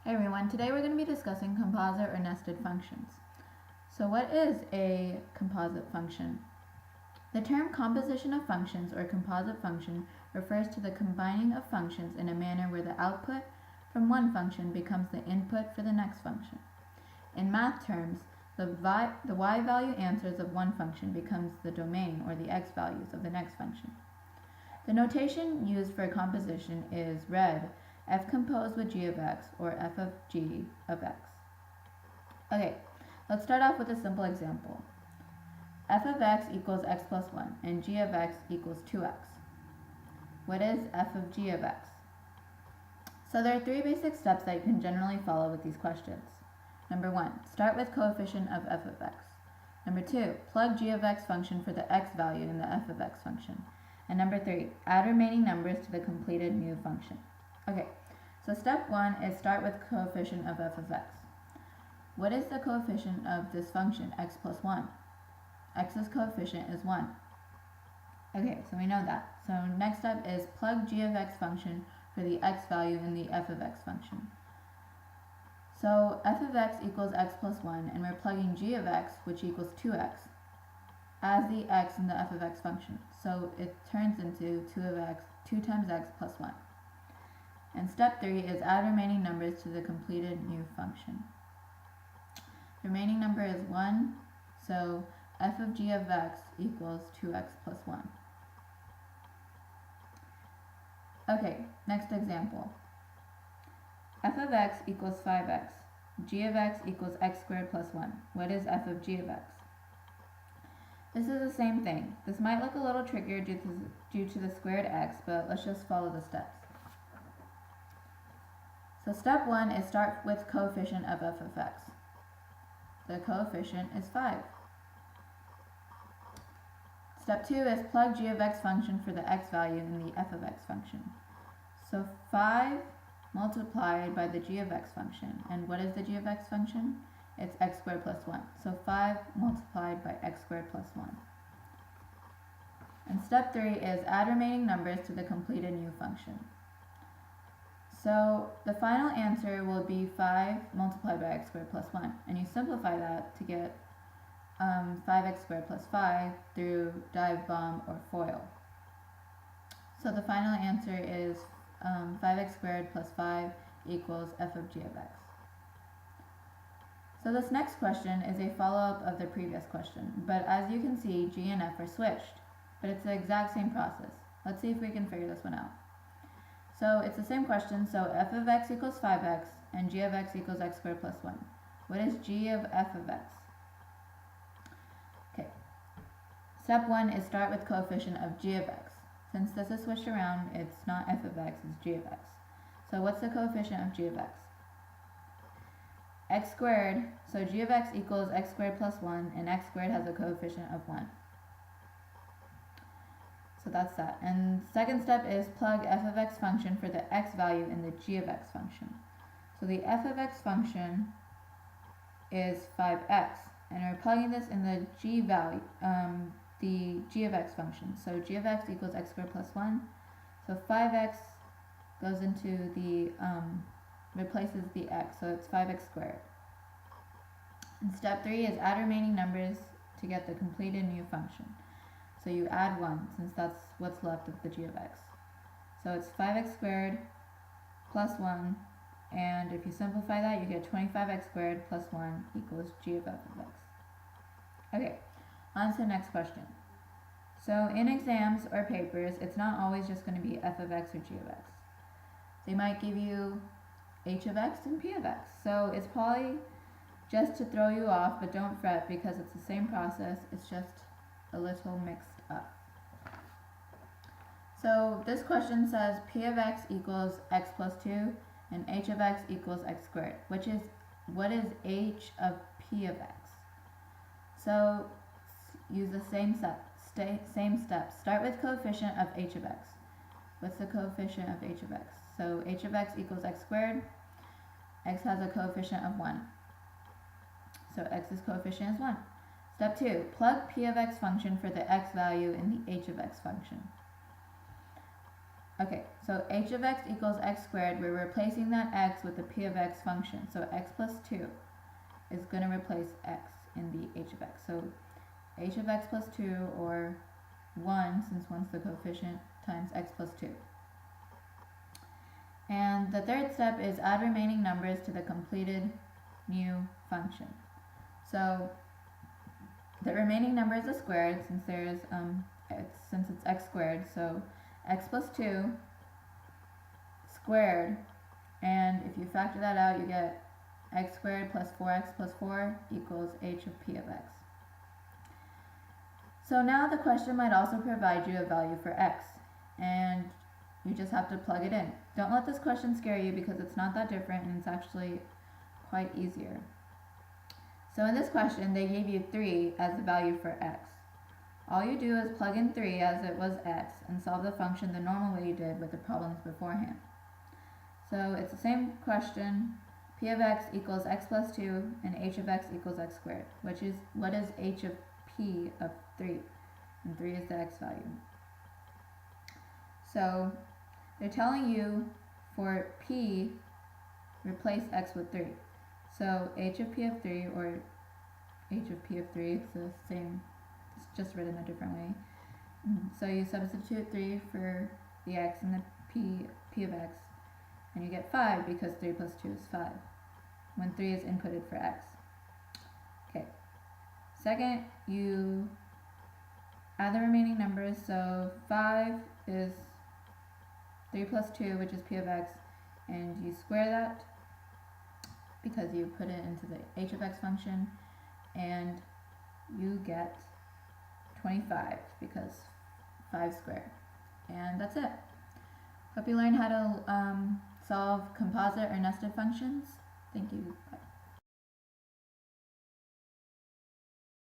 Hey everyone, today we're going to be discussing composite or nested functions. So what is a composite function? The term composition of functions or composite function refers to the combining of functions in a manner where the output from one function becomes the input for the next function. In math terms, the y value answers of one function becomes the domain or the x values of the next function. The notation used for composition is read f composed with g of x, or f of g of x. Okay, let's start off with a simple example. F of x equals x plus 1 and g of x equals 2x. What is f of g of x? So there are three basic steps that you can generally follow with these questions. Number 1, start with coefficient of f of x. Number 2, plug g of x function for the x value in the f of x function. And number 3, add remaining numbers to the completed new function. Okay, so step 1 is start with coefficient of f of x. What is the coefficient of this function, x plus 1? X's coefficient is 1. Okay, so we know that. So next step is plug g of x function for the x value in the f of x function. So f of x equals x plus 1, and we're plugging g of x, which equals 2x, as the x in the f of x function. So it turns into 2 times x plus 1. And step 3 is add remaining numbers to the completed new function. The remaining number is 1, so f of g of x equals 2x plus 1. Okay, next example. F of x equals 5x. G of x equals x squared plus 1. What is f of g of x? This is the same thing. This might look a little trickier due to the squared x, but let's just follow the steps. So step 1 is start with coefficient of f of x. The coefficient is 5. Step 2 is plug g of x function for the x value in the f of x function. So 5 multiplied by the g of x function. And what is the g of x function? It's x squared plus 1. So 5 multiplied by x squared plus 1. And step 3 is add remaining numbers to the completed new function. So the final answer will be 5 multiplied by x squared plus 1. And you simplify that to get 5x squared plus 5 through dive bomb or FOIL. So the final answer is 5x squared plus 5 equals f of g of x. So this next question is a follow-up of the previous question, but as you can see, g and f are switched, but it's the exact same process. Let's see if we can figure this one out. So it's the same question, so f of x equals 5x and g of x equals x squared plus 1. What is g of f of x? Okay, step 1 is start with coefficient of g of x. Since this is switched around, it's not f of x, it's g of x. So what's the coefficient of g of x? X squared, so g of x equals x squared plus 1, and x squared has a coefficient of 1. So that's that. And second step is plug f of x function for the x value in the g of x function. So the f of x function is 5x, and we're plugging this in the g value, the g of x function. So g of x equals x squared plus 1. So 5x goes into the, replaces the x, so it's 5x squared. And step 3 is add remaining numbers to get the completed new function. So you add 1, since that's what's left of the g of x. So it's 5x squared plus 1, and if you simplify that, you get 25x squared plus 1 equals g of f of x. Okay, on to the next question. So in exams or papers, it's not always just going to be f of x or g of x. They might give you h of x and p of x. So it's probably just to throw you off, but don't fret because it's the same process, it's just a little mixed up. So this question says p of x equals x plus 2 and h of x equals x squared, what is h of p of x? So use the same steps. Start with coefficient of h of x. What's the coefficient of h of x? So h of x equals x squared. X has a coefficient of 1. So x's coefficient is 1. Step 2, plug p of x function for the x value in the h of x function. Okay, so h of x equals x squared. We're replacing that x with the p of x function. So x plus 2 is going to replace x in the h of x. So h of x plus 2, or 1, since 1's the coefficient, times x plus 2. And the third step is add remaining numbers to the completed new function. So the remaining number is a squared, since it's x squared. So x plus 2 squared, and if you factor that out, you get x squared plus 4x plus 4 equals h of p of x. So now the question might also provide you a value for x, and you just have to plug it in. Don't let this question scare you, because it's not that different and it's actually quite easier. So in this question, they gave you 3 as the value for x. All you do is plug in 3 as it was x and solve the function the normal way you did with the problems beforehand. So it's the same question. P of x equals x plus 2 and h of x equals x squared, what is h of p of 3? And 3 is the x value. So they're telling you for p, replace x with 3. So h of p of 3, or h of p of 3, it's the same, it's just written a different way. So you substitute 3 for the x and the p of x, and you get 5, because 3 plus 2 is 5, when 3 is inputted for x. Okay. Second, you add the remaining numbers. So 5 is 3 plus 2, which is p of x, and you square that because you put it into the h of x function, and you get 25, because 5 squared. And that's it. Hope you learned how to solve composite or nested functions. Thank you. Bye.